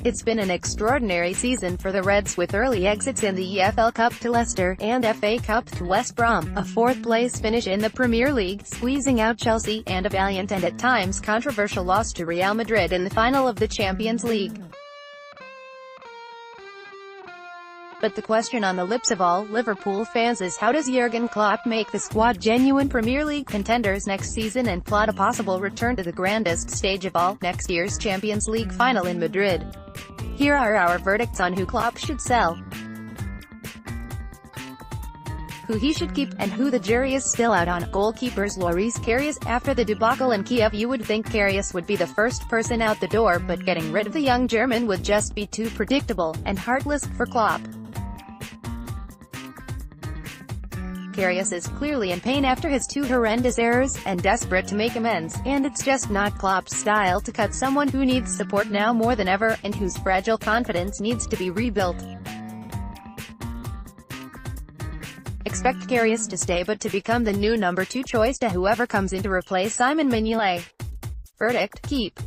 It's been an extraordinary season for the Reds, with early exits in the EFL Cup to Leicester, and FA Cup to West Brom, a fourth-place finish in the Premier League, squeezing out Chelsea, and a valiant and at times controversial loss to Real Madrid in the final of the Champions League. But the question on the lips of all Liverpool fans is, how does Jurgen Klopp make the squad genuine Premier League contenders next season and plot a possible return to the grandest stage of all, next year's Champions League final in Madrid? Here are our verdicts on who Klopp should sell, who he should keep, and who the jury is still out on. Goalkeepers. Loris Karius. After the debacle in Kiev, you would think Karius would be the first person out the door, but getting rid of the young German would just be too predictable and heartless for Klopp. Karius is clearly in pain after his two horrendous errors, and desperate to make amends, and it's just not Klopp's style to cut someone who needs support now more than ever, and whose fragile confidence needs to be rebuilt. Expect Karius to stay, but to become the new number 2 choice to whoever comes in to replace Simon Mignolet. Verdict: keep.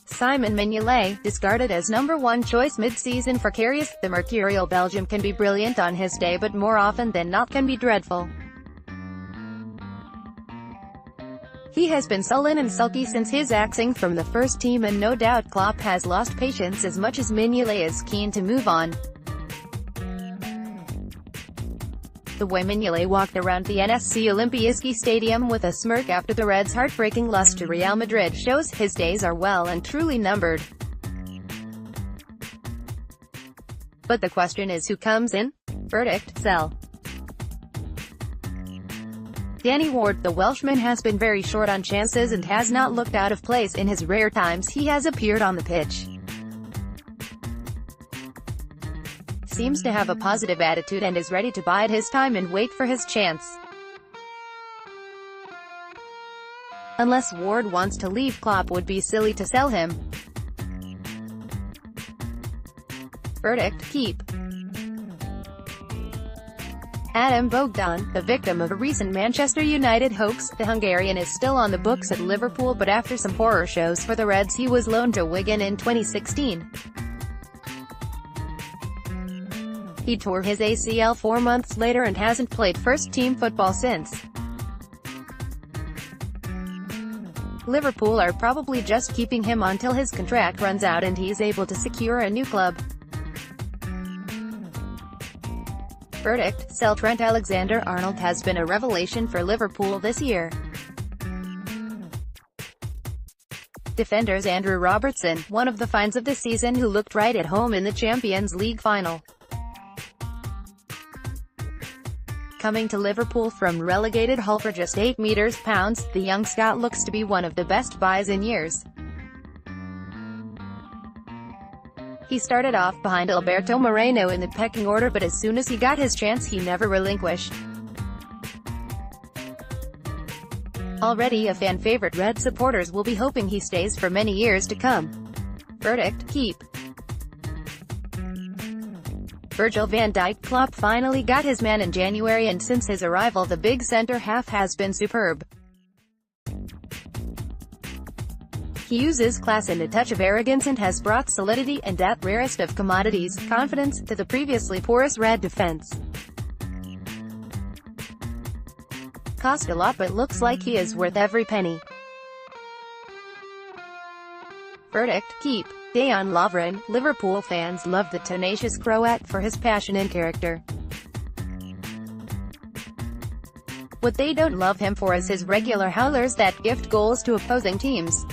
Simon Mignolet, discarded as number 1 choice mid-season for Karius. The mercurial Belgium can be brilliant on his day, but more often than not can be dreadful. He has been sullen and sulky since his axing from the first team, and no doubt Klopp has lost patience as much as Mignolet is keen to move on. The way Mignolet walked around the NSC Olimpijski Stadium with a smirk after the Reds' heartbreaking loss to Real Madrid shows his days are well and truly numbered. But the question is, who comes in? Verdict: sell. Danny Ward. The Welshman has been very short on chances and has not looked out of place in his rare times he has appeared on the pitch. Seems to have a positive attitude and is ready to bide his time and wait for his chance. Unless Ward wants to leave, Klopp would be silly to sell him. Verdict: keep. Adam Bogdan. The victim of a recent Manchester United hoax, the Hungarian is still on the books at Liverpool, but after some horror shows for the Reds he was loaned to Wigan in 2016. He tore his ACL 4 months later and hasn't played first-team football since. Liverpool are probably just keeping him until his contract runs out and he's able to secure a new club. Verdict: sell. Trent Alexander-Arnold has been a revelation for Liverpool this year. Defenders. Andrew Robertson, one of the finds of the season, who looked right at home in the Champions League final. Coming to Liverpool from relegated Hull for just £8 million, the young Scot looks to be one of the best buys in years. He started off behind Alberto Moreno in the pecking order, but as soon as he got his chance he never relinquished. Already a fan favorite, Red supporters will be hoping he stays for many years to come. Verdict: keep. Virgil van Dijk. Klopp finally got his man in January, and since his arrival the big centre-half has been superb. He uses class and a touch of arrogance and has brought solidity and, that rarest of commodities, confidence, to the previously porous Red defence. Cost a lot, but looks like he is worth every penny. Verdict: keep. Dejan Lovren. Liverpool fans love the tenacious Croat for his passion and character. What they don't love him for is his regular howlers that gift goals to opposing teams.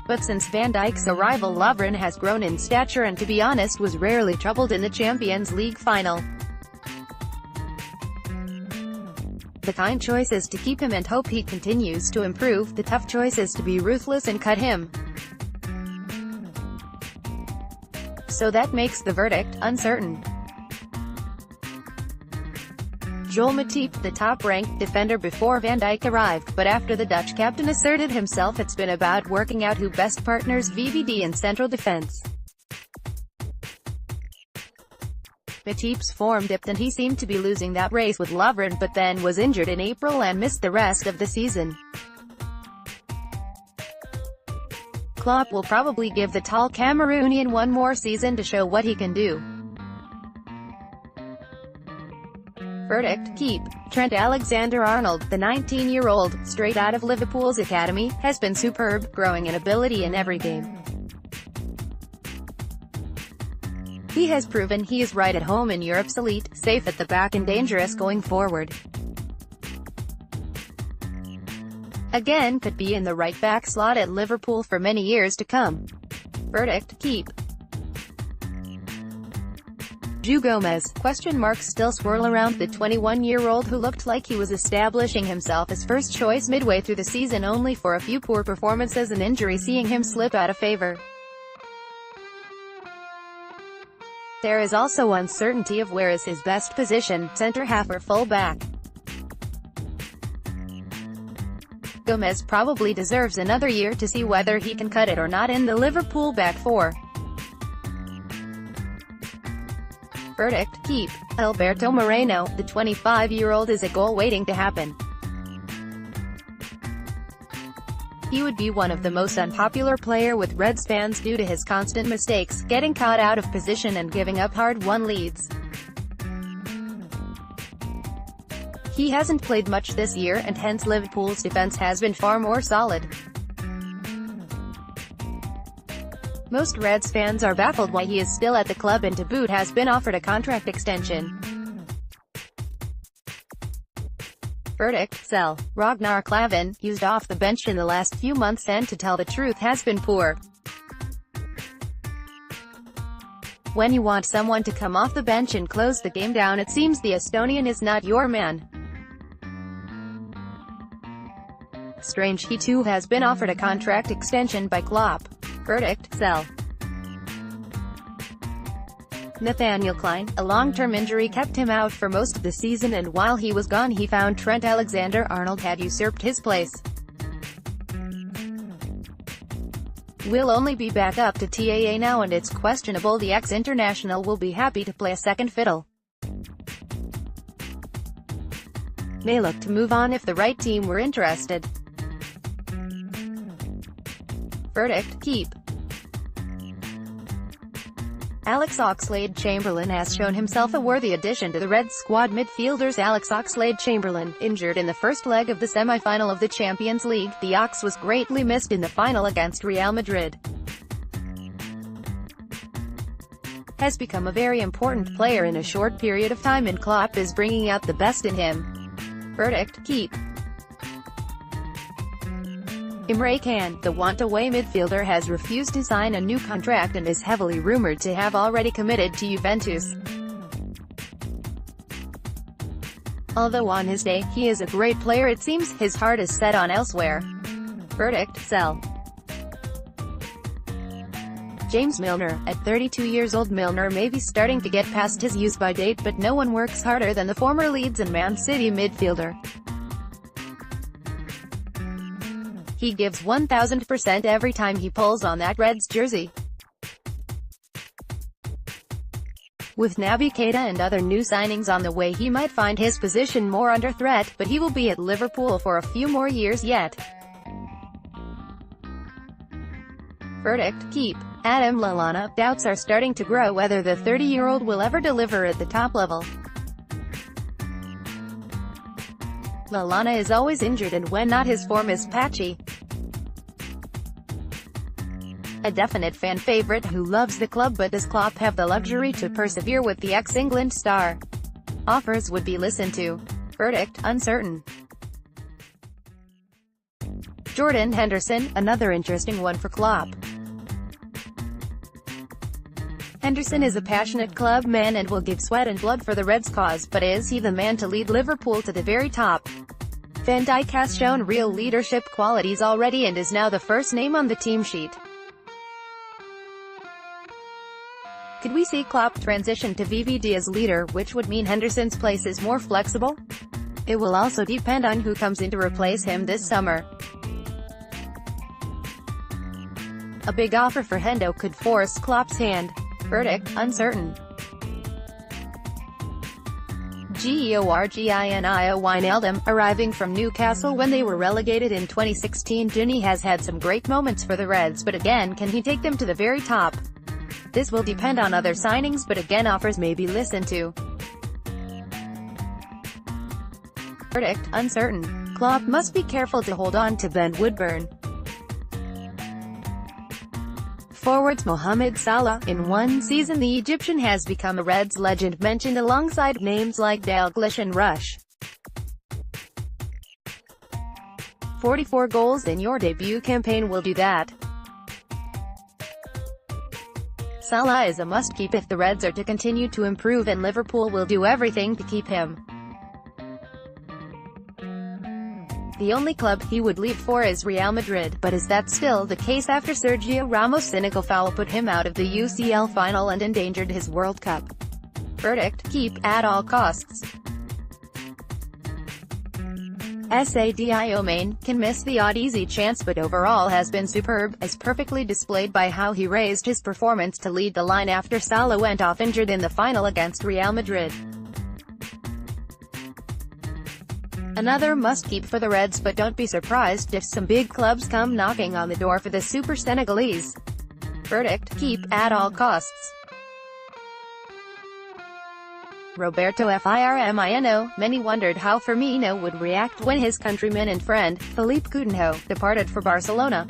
But since Van Dijk's arrival, Lovren has grown in stature and, to be honest, was rarely troubled in the Champions League final. The kind choice is to keep him and hope he continues to improve. The tough choice is to be ruthless and cut him. So that makes the verdict uncertain. Joel Matip. The top-ranked defender before Van Dijk arrived, but after the Dutch captain asserted himself, it's been about working out who best partners VVD in central defence. Matip's form dipped and he seemed to be losing that race with Lovren, but then was injured in April and missed the rest of the season. Klopp will probably give the tall Cameroonian one more season to show what he can do. Verdict: keep. Trent Alexander-Arnold, the 19-year-old, straight out of Liverpool's academy, has been superb, growing in ability in every game. He has proven he is right at home in Europe's elite, safe at the back and dangerous going forward. Again, could be in the right-back slot at Liverpool for many years to come. Verdict: keep. João Gomes. Question marks still swirl around the 21-year-old who looked like he was establishing himself as first choice midway through the season, only for a few poor performances and injury seeing him slip out of favor. There is also uncertainty of where is his best position, centre-half or full-back. Gomes probably deserves another year to see whether he can cut it or not in the Liverpool back four. Verdict: keep. Alberto Moreno, the 25-year-old, is a goal waiting to happen. He would be one of the most unpopular player with Reds fans due to his constant mistakes, getting caught out of position and giving up hard-won leads. He hasn't played much this year and hence Liverpool's defense has been far more solid. Most Reds fans are baffled why he is still at the club and to boot has been offered a contract extension. Verdict: sell. Ragnar Klavan, used off the bench in the last few months and to tell the truth has been poor. When you want someone to come off the bench and close the game down, it seems the Estonian is not your man. Strange he too has been offered a contract extension by Klopp. Verdict: sell. Nathaniel Klein, a long-term injury kept him out for most of the season, and while he was gone he found Trent Alexander-Arnold had usurped his place. Will only be back up to TAA now and it's questionable the ex-international will be happy to play a second fiddle. May look to move on if the right team were interested. Verdict: keep. Alex Oxlade-Chamberlain has shown himself a worthy addition to the Reds squad. Midfielders Alex Oxlade-Chamberlain, injured in the first leg of the semi-final of the Champions League, the Ox was greatly missed in the final against Real Madrid. Has become a very important player in a short period of time and Klopp is bringing out the best in him. Verdict: keep. Emre Can, the want-away midfielder, has refused to sign a new contract and is heavily rumored to have already committed to Juventus. Although on his day, he is a great player, it seems his heart is set on elsewhere. Verdict: sell. James Milner, at 32 years old, Milner may be starting to get past his use-by date, but no one works harder than the former Leeds and Man City midfielder. He gives 1000% every time he pulls on that Reds jersey. With Naby Keita and other new signings on the way, he might find his position more under threat, but he will be at Liverpool for a few more years yet. Verdict: keep. Adam Lallana, doubts are starting to grow whether the 30-year-old will ever deliver at the top level. Lallana is always injured and when not his form is patchy. A definite fan favorite who loves the club, but does Klopp have the luxury to persevere with the ex-England star? Offers would be listened to. Verdict: uncertain. Jordan Henderson, another interesting one for Klopp. Henderson is a passionate club man and will give sweat and blood for the Reds cause, but is he the man to lead Liverpool to the very top? Van Dijk has shown real leadership qualities already and is now the first name on the team sheet. Could we see Klopp transition to VVD as leader, which would mean Henderson's place is more flexible? It will also depend on who comes in to replace him this summer. A big offer for Hendo could force Klopp's hand. Verdict: uncertain. Georginio Wijnaldum, arriving from Newcastle when they were relegated in 2016. Juni has had some great moments for the Reds, but again, can he take them to the very top? This will depend on other signings, but again, offers may be listened to. Verdict: uncertain. Klopp must be careful to hold on to Ben Woodburn. Forwards Mohamed Salah. In one season, the Egyptian has become a Reds legend, mentioned alongside names like Dalglish and Rush. 44 goals in your debut campaign will do that. Salah is a must-keep if the Reds are to continue to improve, and Liverpool will do everything to keep him. The only club he would leave for is Real Madrid, but is that still the case after Sergio Ramos' cynical foul put him out of the UCL final and endangered his World Cup? Verdict: keep at all costs. Sadio Mane can miss the odd easy chance, but overall has been superb, as perfectly displayed by how he raised his performance to lead the line after Salah went off injured in the final against Real Madrid. Another must-keep for the Reds, but don't be surprised if some big clubs come knocking on the door for the Super Senegalese. Verdict: keep at all costs. Roberto Firmino. Many wondered how Firmino would react when his countryman and friend, Philippe Coutinho, departed for Barcelona.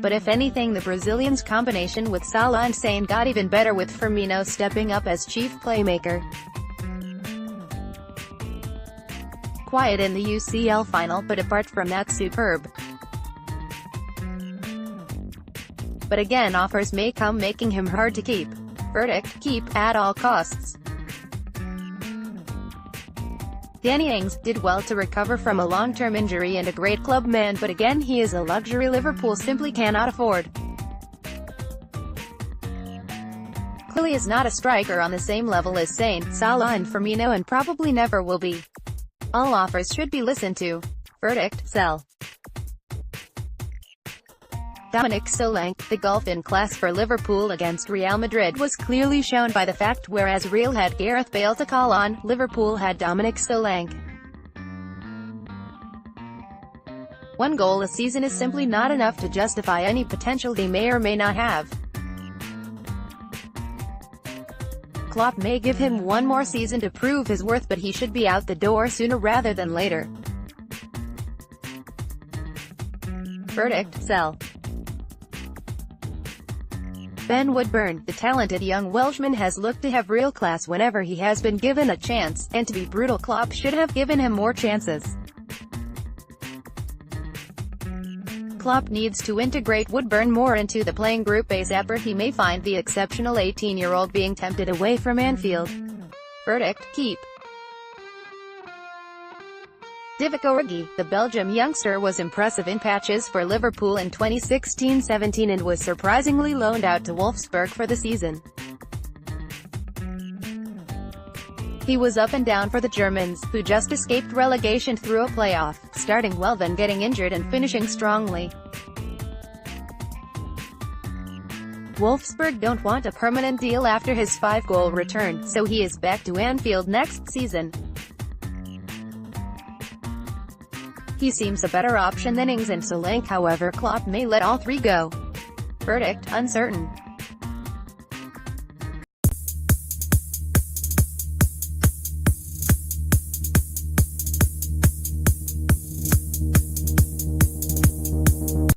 But if anything, the Brazilians' combination with Salah and Sane got even better, with Firmino stepping up as chief playmaker. Quiet in the UCL final, but apart from that, superb. But again, offers may come, making him hard to keep. Verdict: keep at all costs. Danny Ings did well to recover from a long-term injury and a great club man, but again, he is a luxury Liverpool simply cannot afford. Clearly is not a striker on the same level as Sane, Salah and Firmino, and probably never will be. All offers should be listened to. Verdict: sell. Dominic Solanke. The gulf in class for Liverpool against Real Madrid was clearly shown by the fact whereas Real had Gareth Bale to call on, Liverpool had Dominic Solanke. One goal a season is simply not enough to justify any potential they may or may not have. Klopp may give him one more season to prove his worth, but he should be out the door sooner rather than later. Verdict: sell. Ben Woodburn. The talented young Welshman has looked to have real class whenever he has been given a chance, and to be brutal, Klopp should have given him more chances. Klopp needs to integrate Woodburn more into the playing group ASAP, or he may find the exceptional 18-year-old being tempted away from Anfield. Verdict: keep. Divock Origi. The Belgium youngster was impressive in patches for Liverpool in 2016-17 and was surprisingly loaned out to Wolfsburg for the season. He was up and down for the Germans, who just escaped relegation through a playoff, starting well then getting injured and finishing strongly. Wolfsburg don't want a permanent deal after his 5-goal return, so he is back to Anfield next season. He seems a better option than Ings and Solanke, however Klopp may let all three go. Verdict: uncertain.